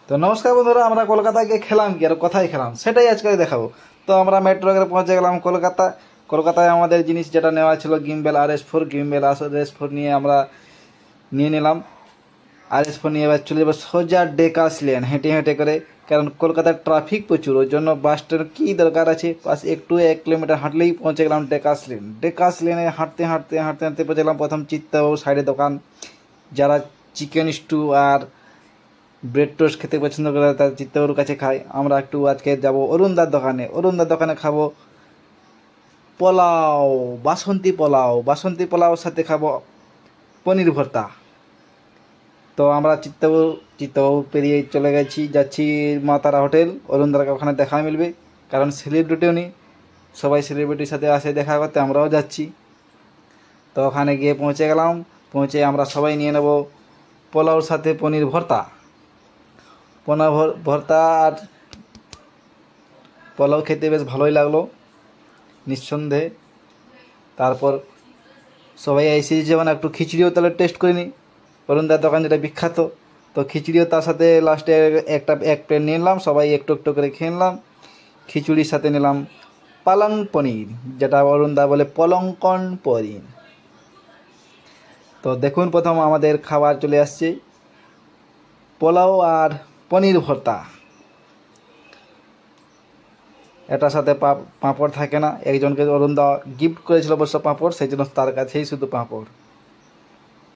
তো নমস্কার বন্ধুরা, আমরা কলকাতায় গিয়ে খেলাম কি আর কোথায় খেলাম সেটাই আজকে দেখাবো। তো আমরা মেট্রো রেলে পৌঁছে গেলাম কলকাতায় আমাদের জিনিস যেটা নেওয়া ছিল গিম্বেল RS4 নিয়ে আমরা নিয়ে নিলাম। RS4 নিয়ে এবার চলে যাবো সোজা ডেকাস লেন হেঁটে হেঁটে করে, কারণ কলকাতার ট্রাফিক প্রচুর, ওই জন্য বাসটার কী দরকার আছে, বাস 1 কিলোমিটার হাঁটলেই পৌঁছে গেলাম ডেকাস লেনে হাঁটতে হাঁটতে হাঁটতে হাঁটতে পৌঁছে গেলাম প্রথম চিত্তবাবু সাইডে দোকান। যারা চিকেন স্টু আর ব্রেড টোস্ট খেতে পছন্দ করে তার চিত্তবাবুর কাছে খায়। আমরা একটু আজকে যাব অরুণদার দোকানে খাবো পোলাও, বাসন্তী পোলাওর সাথে খাবো পনির ভর্তা। তো আমরা চিত্তবাবু পেরিয়ে চলে যাচ্ছি মা তারা হোটেল। অরুণদাকে ওখানে দেখা মিলবে, কারণ সেলিব্রিটি উনি, সবাই সেলিব্রিটির সাথে আসে দেখা করতে, আমরাও যাচ্ছি। তো ওখানে গিয়ে পৌঁছে আমরা সবাই নিয়ে নেব পোলাওর সাথে পনির ভর্তা। আর পোলাও খেতে বেশ ভালোই লাগলো নিঃসন্দেহে। তারপর সবাই এসে যেমন একটু খিচুড়িও তাহলে টেস্ট করে নিই, অরুণদার দোকান যেটা বিখ্যাত। তো খিচুড়িও তার সাথে লাস্টে এক প্লেট নিয়ে নিলাম, সবাই একটু একটু করে খেয়ে নিলাম। খিচুড়ির সাথে নিলাম পালং পনির, যেটা অরুণদা বলে পলঙ্কন পনির। তো দেখুন, প্রথম আমাদের খাবার চলে আসছে পোলাও আর পনির ভর্তা। এটার সাথে পাঁপড় থাকে না, একজনকে অরুণদা গিফট করেছিল অবশ্য পাঁপড়, সেই জন্য তার কাছেই শুধু পাঁপড়।